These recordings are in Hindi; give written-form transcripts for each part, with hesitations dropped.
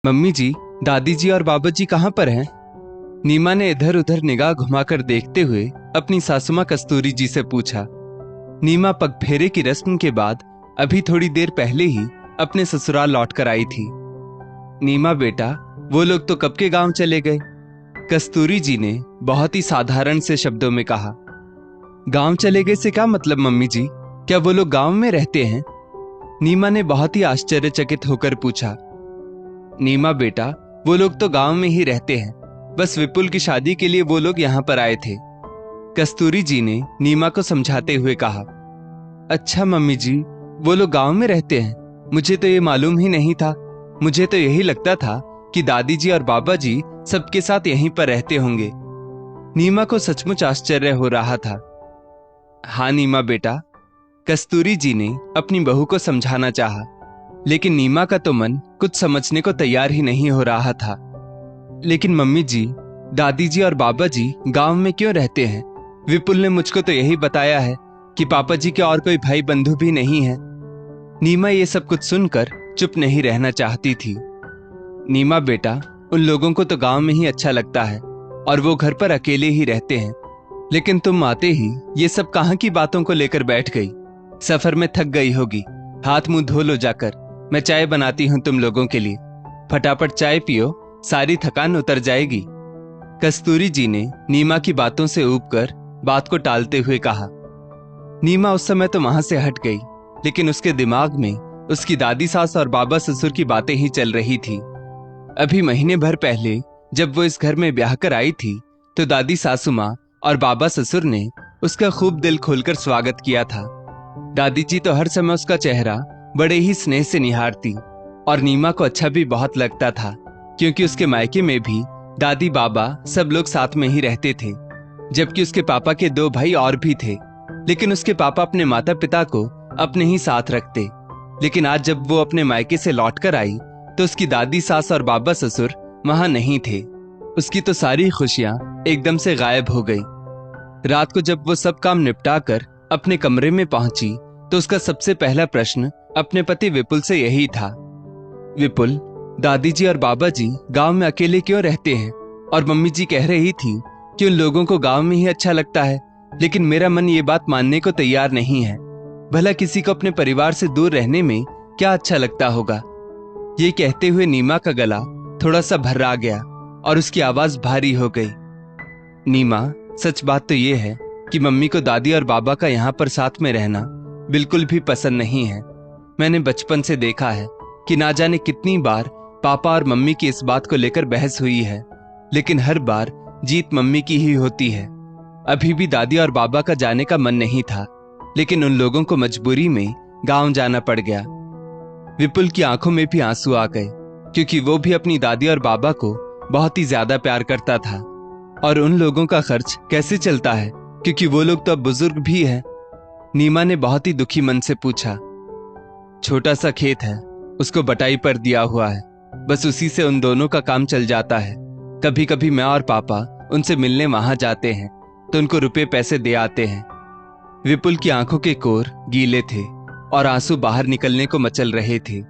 मम्मी जी, दादी जी और बाबा जी कहाँ पर हैं? नीमा ने इधर उधर निगाह घुमाकर देखते हुए अपनी सासुमा कस्तूरी जी से पूछा। नीमा पगफेरे की रस्म के बाद अभी थोड़ी देर पहले ही अपने ससुराल लौट कर आई थी। नीमा बेटा, वो लोग तो कब के गांव चले गए? कस्तूरी जी ने बहुत ही साधारण से शब्दों में कहा। गांव चले गए से क्या मतलब मम्मी जी? क्या वो लोग गांव में रहते हैं? नीमा ने बहुत ही आश्चर्यचकित होकर पूछा। नीमा बेटा, वो लोग तो गांव में ही रहते हैं, बस विपुल की शादी के लिए वो लोग यहाँ पर आए थे, कस्तूरी जी ने नीमा को समझाते हुए कहा। अच्छा मम्मी जी, वो लोग गांव में रहते हैं? मुझे तो ये मालूम ही नहीं था। मुझे तो यही लगता था कि दादी जी और बाबा जी सबके साथ यहीं पर रहते होंगे। नीमा को सचमुच आश्चर्य हो रहा था। हाँ नीमा बेटा, कस्तूरी जी ने अपनी बहू को समझाना चाहा, लेकिन नीमा का तो मन कुछ समझने को तैयार ही नहीं हो रहा था। लेकिन मम्मी जी, दादी जी और बाबा जी गांव में क्यों रहते हैं? विपुल ने मुझको तो यही बताया है कि पापा जी के और कोई भाई बंधु भी नहीं है। नीमा ये सब कुछ सुनकर चुप नहीं रहना चाहती थी। नीमा बेटा, उन लोगों को तो गांव में ही अच्छा लगता है और वो घर पर अकेले ही रहते हैं, लेकिन तुम आते ही ये सब कहां की बातों को लेकर बैठ गई? सफर में थक गई होगी, हाथ मुंह धो लो जाकर। मैं चाय बनाती हूं तुम लोगों के लिए, फटाफट चाय पियो, सारी थकान उतर जाएगी। कस्तूरी जी ने नीमा की बातों से ऊबकर बात को टालते हुए कहा। नीमा उस समय तो वहां से हट गई, लेकिन उसके दिमाग में उसकी दादी सास और बाबा ससुर की बातें ही चल रही थी। अभी महीने भर पहले जब वो इस घर में ब्याह कर आई थी, तो दादी सासू माँ और बाबा ससुर ने उसका खूब दिल खोलकर स्वागत किया था। दादी जी तो हर समय उसका चेहरा बड़े ही स्नेह से निहारती, और नीमा को अच्छा भी बहुत लगता था, क्योंकि उसके मायके में भी दादी बाबा सब लोग साथ में ही रहते थे। जबकि उसके पापा के 2 भाई और भी थे, लेकिन उसके पापा अपने माता पिता को अपने ही साथ रखते। लेकिन आज जब वो अपने मायके से लौटकर आई, तो उसकी दादी सास और बाबा ससुर वहां नहीं थे। उसकी तो सारी खुशियां एकदम से गायब हो गई। रात को जब वो सब काम निपटाकर अपने कमरे में पहुंची, तो उसका सबसे पहला प्रश्न अपने पति विपुल से यही था। विपुल, दादी जी और बाबा जी गांव में अकेले क्यों रहते हैं? और मम्मी जी कह रही थी कि उन लोगों को गांव में ही अच्छा लगता है, लेकिन मेरा मन ये बात मानने को तैयार नहीं है। भला किसी को अपने परिवार से दूर रहने में क्या अच्छा लगता होगा? ये कहते हुए नीमा का गला थोड़ा सा भर्रा गया और उसकी आवाज भारी हो गई। नीमा, सच बात तो ये है कि मम्मी को दादी और बाबा का यहाँ पर साथ में रहना बिल्कुल भी पसंद नहीं है। मैंने बचपन से देखा है कि ना जाने कितनी बार पापा और मम्मी की इस बात को लेकर बहस हुई है, लेकिन हर बार जीत मम्मी की ही होती है। अभी भी दादी और बाबा का जाने का मन नहीं था, लेकिन उन लोगों को मजबूरी में गांव जाना पड़ गया। विपुल की आंखों में भी आंसू आ गए, क्योंकि वो भी अपनी दादी और बाबा को बहुत ही ज्यादा प्यार करता था। और उन लोगों का खर्च कैसे चलता है, क्योंकि वो लोग तो अब बुजुर्ग भी हैं। नीमा ने बहुत ही दुखी मन से पूछा। छोटा सा खेत है, उसको बटाई पर दिया हुआ है, बस उसी से उन दोनों का काम चल जाता है। कभी कभी मैं और पापा उनसे मिलने वहां जाते हैं, तो उनको रुपए पैसे दे आते हैं। विपुल की आंखों के कोर गीले थे और आंसू बाहर निकलने को मचल रहे थे।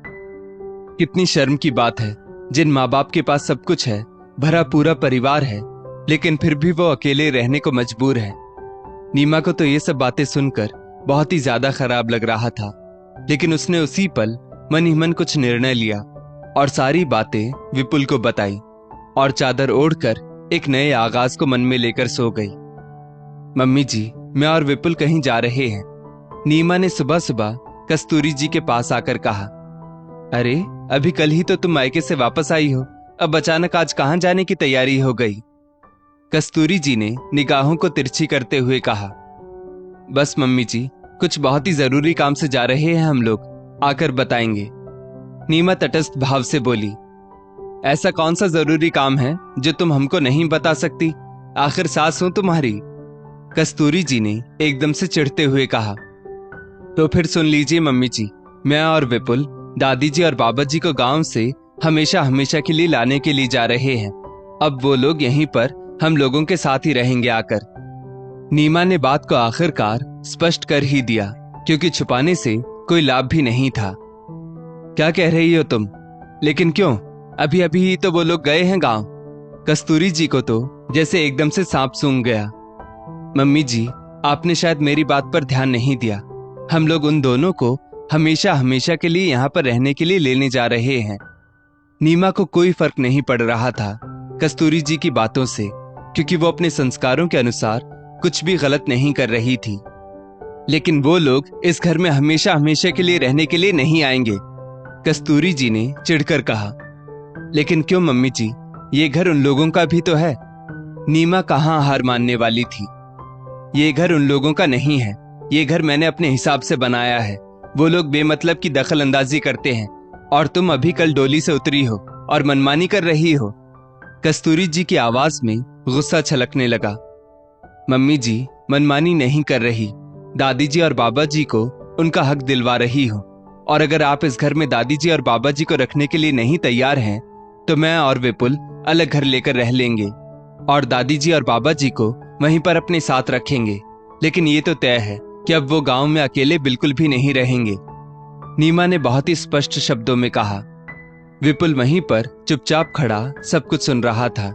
कितनी शर्म की बात है, जिन माँ बाप के पास सब कुछ है, भरा पूरा परिवार है, लेकिन फिर भी वो अकेले रहने को मजबूर है। नीमा को तो ये सब बातें सुनकर बहुत ही ज्यादा खराब लग रहा था, लेकिन उसने उसी पल मन ही मन कुछ निर्णय लिया और सारी बातें विपुल को बताई, और चादर ओढ़कर एक नए आगाज को मन में लेकर सो गई। मम्मी जी, मैं और विपुल कहीं जा रहे हैं, नीमा ने सुबह सुबह कस्तूरी जी के पास आकर कहा। अरे, अभी कल ही तो तुम मायके से वापस आई हो, अब अचानक आज कहां जाने की तैयारी हो गई? कस्तूरी जी ने निगाहों को तिरछी करते हुए कहा। बस मम्मी जी, कुछ बहुत ही जरूरी काम से जा रहे हैं हम लोग, आकर बताएंगे, नीमा तटस्थ भाव से बोली। ऐसा कौन सा जरूरी काम है जो तुम हमको नहीं बता सकती? आखिर सास हूं तुम्हारी, कस्तूरी जी ने एकदम से चिढ़ते हुए कहा। तो फिर सुन लीजिए मम्मी जी, मैं और विपुल दादी जी और बाबा जी को गांव से हमेशा हमेशा के लिए लाने के लिए जा रहे हैं। अब वो लोग यहीं पर हम लोगों के साथ ही रहेंगे आकर। नीमा ने बात को आखिरकार स्पष्ट कर ही दिया, क्योंकि छुपाने से कोई लाभ भी नहीं था। क्या कह रही हो तुम? लेकिन क्यों? अभी अभी तो वो लोग गए हैं गांव। कस्तूरी जी को तो जैसे एकदम से सांप सूंघ गया। मम्मी जी, आपने शायद मेरी बात पर ध्यान नहीं दिया। हम लोग उन दोनों को हमेशा हमेशा के लिए यहाँ पर रहने के लिए लेने जा रहे हैं। नीमा को कोई फर्क नहीं पड़ रहा था कस्तूरी जी की बातों से, क्योंकि वो अपने संस्कारों के अनुसार कुछ भी गलत नहीं कर रही थी। लेकिन वो लोग इस घर में हमेशा हमेशा के लिए रहने के लिए नहीं आएंगे, कस्तूरी जी ने चिढ़कर कहा। लेकिन क्यों मम्मी जी, ये घर उन लोगों का भी तो है। नीमा कहाँ हार मानने वाली थी। ये घर उन लोगों का नहीं है, ये घर मैंने अपने हिसाब से बनाया है। वो लोग बेमतलब की दखल अंदाजी करते हैं और तुम अभी कल डोली से उतरी हो और मनमानी कर रही हो। कस्तूरी जी की आवाज में गुस्सा छलकने लगा। मम्मी जी, मनमानी नहीं कर रही, दादी जी और बाबा जी को उनका हक दिलवा रही हो। और अगर आप इस घर में दादी जी और बाबा जी को रखने के लिए नहीं तैयार हैं, तो मैं और विपुल अलग घर लेकर रह लेंगे और दादी जी और बाबा जी को वहीं पर अपने साथ रखेंगे। लेकिन ये तो तय है कि अब वो गांव में अकेले बिल्कुल भी नहीं रहेंगे, नीमा ने बहुत ही स्पष्ट शब्दों में कहा। विपुल वहीं पर चुपचाप खड़ा सब कुछ सुन रहा था।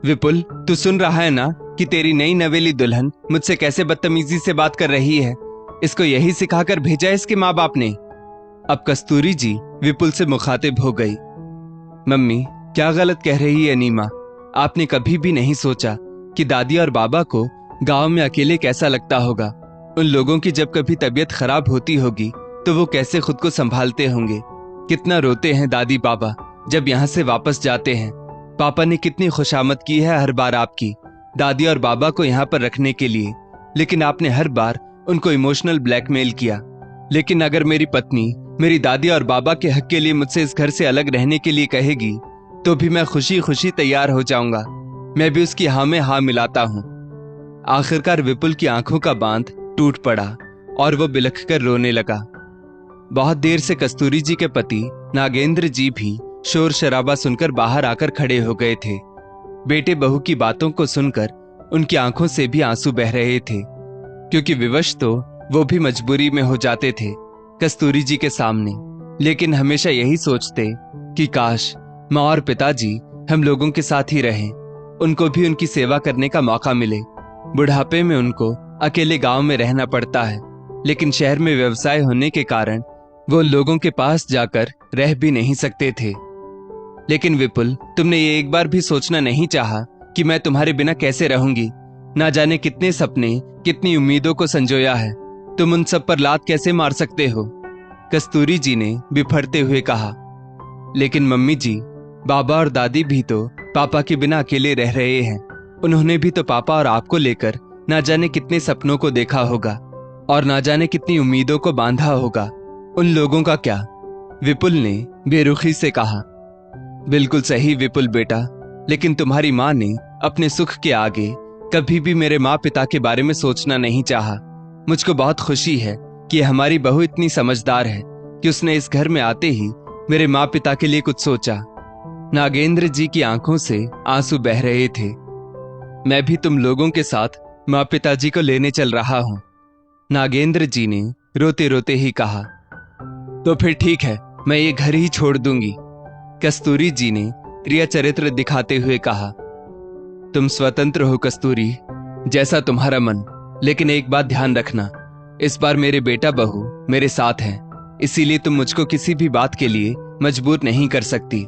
विपुल, तू सुन रहा है ना कि तेरी नई नवेली दुल्हन मुझसे कैसे बदतमीजी से बात कर रही है? इसको यही सिखाकर भेजा है इसके माँ बाप ने। अब कस्तूरी जी विपुल से मुखातिब हो गई। मम्मी, क्या गलत कह रही है नीमा? आपने कभी भी नहीं सोचा कि दादी और बाबा को गांव में अकेले कैसा लगता होगा। उन लोगों की जब कभी तबीयत खराब होती होगी तो वो कैसे खुद को संभालते होंगे। कितना रोते हैं दादी बाबा जब यहाँ से वापस जाते हैं। पापा ने कितनी खुशामद की है हर बार आपकी, दादी और बाबा को यहाँ पर रखने के लिए, लेकिन आपने हर बार उनको इमोशनल ब्लैकमेल किया। लेकिन अगर मेरी पत्नी मेरी दादी और बाबा के हक के लिए मुझसे इस घर से अलग रहने के लिए कहेगी तो भी मैं खुशी खुशी तैयार हो जाऊंगा। मैं भी उसकी हाँ में हाँ मिलाता हूँ। आखिरकार विपुल की आंखों का बांध टूट पड़ा और वो बिलख कर रोने लगा। बहुत देर से कस्तूरी जी के पति नागेंद्र जी भी शोर शराबा सुनकर बाहर आकर खड़े हो गए थे। बेटे बहू की बातों को सुनकर उनकी आंखों से भी आंसू बह रहे थे, क्योंकि विवश तो वो भी मजबूरी में हो जाते थे कस्तूरी जी के सामने। लेकिन हमेशा यही सोचते कि काश माँ और पिताजी हम लोगों के साथ ही रहें, उनको भी उनकी सेवा करने का मौका मिले। बुढ़ापे में उनको अकेले गांव में रहना पड़ता है, लेकिन शहर में व्यवसाय होने के कारण वो लोगों के पास जाकर रह भी नहीं सकते थे। लेकिन विपुल, तुमने ये एक बार भी सोचना नहीं चाहा कि मैं तुम्हारे बिना कैसे रहूंगी? ना जाने कितने सपने, कितनी उम्मीदों को संजोया है, तुम उन सब पर लात कैसे मार सकते हो? कस्तूरी जी ने बिफरते हुए कहा। लेकिन मम्मी जी, बाबा और दादी भी तो पापा के बिना अकेले रह रहे हैं। उन्होंने भी तो पापा और आपको लेकर ना जाने कितने सपनों को देखा होगा और ना जाने कितनी उम्मीदों को बांधा होगा। उन लोगों का क्या? विपुल ने बेरुखी से कहा। बिल्कुल सही विपुल बेटा, लेकिन तुम्हारी माँ ने अपने सुख के आगे कभी भी मेरे माँ पिता के बारे में सोचना नहीं चाहा। मुझको बहुत खुशी है कि हमारी बहू इतनी समझदार है कि उसने इस घर में आते ही मेरे माँ पिता के लिए कुछ सोचा। नागेंद्र जी की आंखों से आंसू बह रहे थे। मैं भी तुम लोगों के साथ माँ पिताजी को लेने चल रहा हूं, नागेंद्र जी ने रोते रोते ही कहा। तो फिर ठीक है, मैं ये घर ही छोड़ दूंगी, कस्तूरी जी ने प्रिय चरित्र दिखाते हुए कहा। तुम स्वतंत्र हो कस्तूरी, जैसा तुम्हारा मन, लेकिन एक बात ध्यान रखना, इस बार मेरे बेटा बहू मेरे साथ हैं, इसीलिए तुम मुझको किसी भी बात के लिए मजबूर नहीं कर सकती।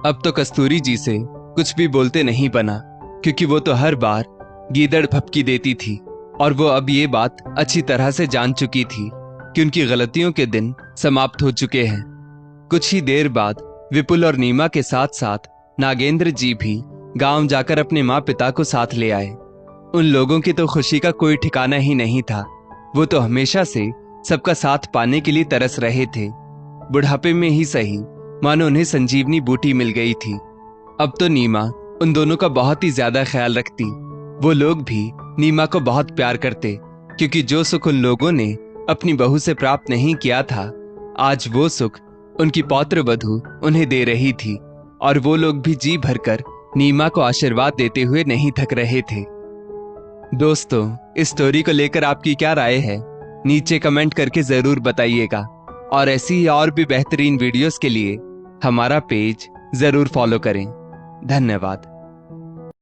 अब तो कस्तूरी जी से कुछ भी बोलते नहीं बना, क्योंकि वो तो हर बार गीदड़ भपकी देती थी और वो अब ये बात अच्छी तरह से जान चुकी थी कि उनकी गलतियों के दिन समाप्त हो चुके हैं। कुछ ही देर बाद विपुल और नीमा के साथ साथ नागेंद्र जी भी गांव जाकर अपने माँ पिता को साथ ले आए। उन लोगों की तो खुशी का कोई ठिकाना ही नहीं था। वो तो हमेशा से सबका साथ पाने के लिए तरस रहे थे। बुढ़ापे में ही सही, मानो उन्हें संजीवनी बूटी मिल गई थी। अब तो नीमा उन दोनों का बहुत ही ज्यादा ख्याल रखती। वो लोग भी नीमा को बहुत प्यार करते, क्योंकि जो सुख उन लोगों ने अपनी बहू से प्राप्त नहीं किया था, आज वो सुख उनकी पौत्र वधू उन्हें दे रही थी। और वो लोग भी जी भरकर नीमा को आशीर्वाद देते हुए नहीं थक रहे थे। दोस्तों, इस स्टोरी को लेकर आपकी क्या राय है? नीचे कमेंट करके जरूर बताइएगा। और ऐसी ही और भी बेहतरीन वीडियोस के लिए हमारा पेज जरूर फॉलो करें। धन्यवाद।